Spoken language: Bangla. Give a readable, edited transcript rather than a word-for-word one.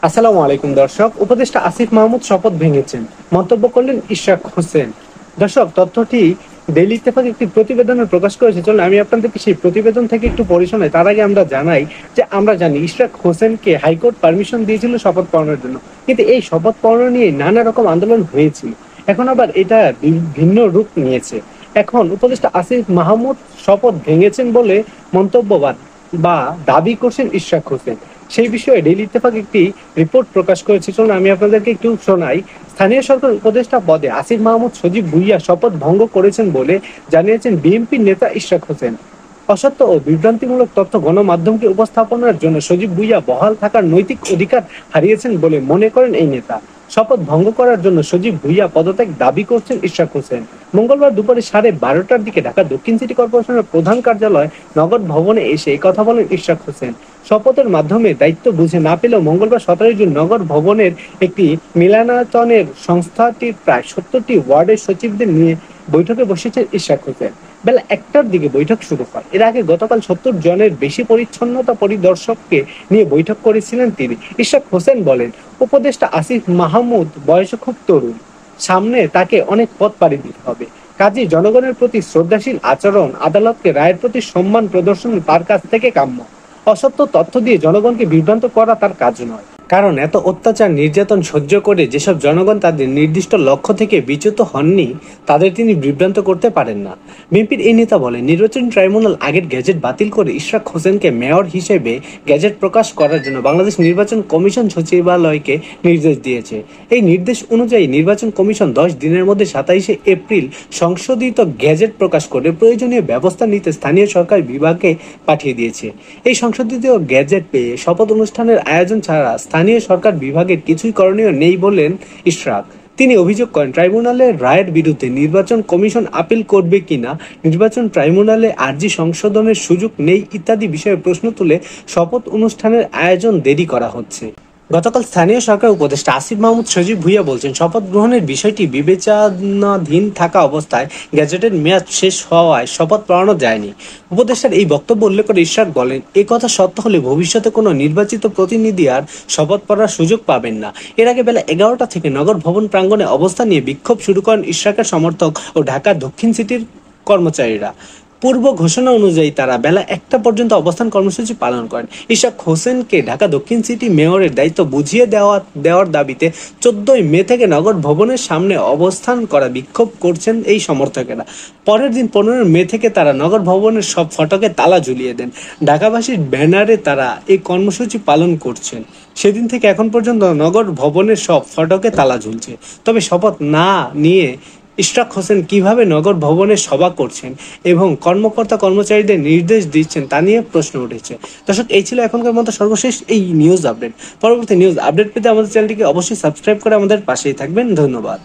আসসালামু আলাইকুম দর্শক। উপদেষ্টা আসিফ মাহমুদ শপথ ভেঙেছেন, মন্তব্য করলেন ইশরাক হোসেন। দর্শক, তথ্যটি ডেইলি ইত্তেফাক একটি প্রতিবেদনে প্রকাশ করেছে। চলুন আমি আপনাদেরকে সেই প্রতিবেদন থেকে একটু পড়ে শোনাই। তার আগে আমরা জানাই যে আমরা জানি ইশরাক হোসেনকে হাইকোর্ট পারমিশন দিয়েছিল শপথ পড়ানোর জন্য, কিন্তু এই শপথ পড়ানো নিয়ে নানা রকম আন্দোলন হয়েছিল। এখন আবার এটা ভিন্ন রূপ নিয়েছে। এখন উপদেষ্টা আসিফ মাহমুদ শপথ ভেঙেছেন বলে মন্তব্যবাদ বা দাবি করছেন ইশরাক হোসেন। সেই বিষয়ে ডেইলি ইত্তেফাক একটি রিপোর্ট প্রকাশ করেছে। চলুন আমি আপনাদেরকে একটু শোনাই। স্থানীয় সরকার উপদেষ্টা পদে আসিফ মাহমুদ সজীব ভুইয়া শপথ ভঙ্গ করেছেন বলে জানিয়েছেন বিএনপির নেতা ইশরাক হোসেন। অসত্য ও বিভ্রান্তিমূলক তথ্য গণমাধ্যমকে উপস্থাপনার জন্য সজীব ভুইয়া বহাল থাকার নৈতিক অধিকার হারিয়েছেন বলে মনে করেন এই নেতা। শপথ ভঙ্গ করার জন্য সজীব ভুইয়া পদত্যাগ দাবি করছেন ইশরাক হোসেন। মঙ্গলবার দুপুরে 12:30টার দিকে ঢাকা দক্ষিণ সিটি কর্পোরেশনের প্রধান কার্যালয় নগর ভবনে এসে এই কথা বলেন ইশরাক হোসেন। শপথের মাধ্যমে দায়িত্ব বুঝে না পেলেও মঙ্গলবার 17 জুন নগর ভবনের একটি মিলনায়তনের সংস্থাটির প্রায় 70টি ওয়ার্ডের সচিবদের নিয়ে বৈঠকে বসেছেন ইশরাক হোসেন। বেলা 1টার দিকে বৈঠক শুরু হয়। এর আগে গতকাল 70 জনের বেশি পরিচ্ছন্নতা পরিদর্শককে নিয়ে বৈঠক করেছিলেন তিনি। ইশরাক হোসেন বলেন, উপদেষ্টা আসিফ মাহমুদ বয়সে খুব তরুণ, সামনে তাকে অনেক পথ পাড়ি দিতে হবে। কাজেই জনগণের প্রতি শ্রদ্ধাশীল আচরণ, আদালতকে রায়ের প্রতি সম্মান প্রদর্শন তার কাছ থেকে কাম্য। অসত্য তথ্য দিয়ে জনগণকে বিভ্রান্ত করা তার কাজ নয়। কারণ এত অত্যাচার নির্যাতন সহ্য করে যেসব জনগণ তাদের নির্দিষ্ট লক্ষ্য থেকে বিচ্যুত হননি, তাদের তিনি বিভ্রান্ত করতে পারেন না। বিএনপির এই নেতা বলেন, নির্বাচন ট্রাইব্যুনাল আগের গ্যাজেট বাতিল করে ইশরাক হোসেনকে মেয়র হিসেবে গ্যাজেট প্রকাশ করার জন্য বাংলাদেশ নির্বাচন কমিশন সচিবালয়কে নির্দেশ দিয়েছে। এই নির্দেশ অনুযায়ী নির্বাচন কমিশন 10 দিনের মধ্যে 27শে এপ্রিল সংশোধিত গ্যাজেট প্রকাশ করে প্রয়োজনীয় ব্যবস্থা নিতে স্থানীয় সরকার বিভাগে পাঠিয়ে দিয়েছে। এই সংশোধিত গ্যাজেট পেয়ে শপথ অনুষ্ঠানের আয়োজন ছাড়া স্থানীয় সরকার বিভাগের কিছুই করণীয় নেই বললেন ইশরাক। তিনি অভিযোগ করেন, ট্রাইব্যুনালের রায়ের বিরুদ্ধে নির্বাচন কমিশন আপিল করবে কিনা, নির্বাচন ট্রাইব্যুনালে আর্জি সংশোধনের সুযোগ নেই ইত্যাদি বিষয়ে প্রশ্ন তুলে শপথ অনুষ্ঠানের আয়োজন দেরি করা হচ্ছে। গতকাল স্থানীয় সরকার উপদেষ্টা আসিফ মাহমুদ সজীব ভুইয়া বলছেন, শপথ গ্রহণের বিষয়টি বিবেচনাধীন থাকা অবস্থায় গ্যাজেটের মেয়াদ শেষ হওয়ায় শপথ পড়ানো যায়নি। উপদেষ্টার এই বক্তব্য উল্লেখ করে ইশরাক বলেন, এ কথা সত্য হলে ভবিষ্যতে কোনো নির্বাচিত প্রতিনিধি আর শপথ পড়ার সুযোগ পাবেন না। এর আগে বেলা 11টা থেকে নগর ভবন প্রাঙ্গণে অবস্থান নিয়ে বিক্ষোভ শুরু করেন ইশরাকের সমর্থক ও ঢাকা দক্ষিণ সিটির কর্মচারীরা। পূর্ব ঘোষণা অনুযায়ী তারা বেলা 1টা পর্যন্ত অবস্থান কর্মসূচি পালন করেন। ইশরাক হোসেনকে ঢাকা দক্ষিণ সিটি মেয়রের দায়িত্ব বুঝিয়ে দেওয়ার দাবিতে 14 মে থেকে নগর ভবনের সামনে অবস্থান করা বিক্ষোভ করছেন এই সমর্থকেরা। পরের দিন 15 মে থেকে তারা নগর ভবনের সব ফটকে তালা ঝুলিয়ে দেন। ঢাকাবাসীর ব্যানারে তারা এই কর্মসূচি পালন করছেন। সেদিন থেকে এখন পর্যন্ত নগর ভবনের সব ফটকে তালা ঝুলছে। তবে শপথ না নিয়ে ইশরাক হোসেন কিভাবে নগর ভবনে সভা করছেন এবং কর্মকর্তা কর্মচারীদের নির্দেশ দিচ্ছেন তা নিয়ে প্রশ্ন উঠেছে। দর্শক, এই ছিল এখনকার মতো সর্বশেষ এই নিউজ আপডেট। পরবর্তী নিউজ আপডেট পেতে আমাদের চ্যানেলটিকে অবশ্যই সাবস্ক্রাইব করে আমাদের পাশেই থাকবেন। ধন্যবাদ।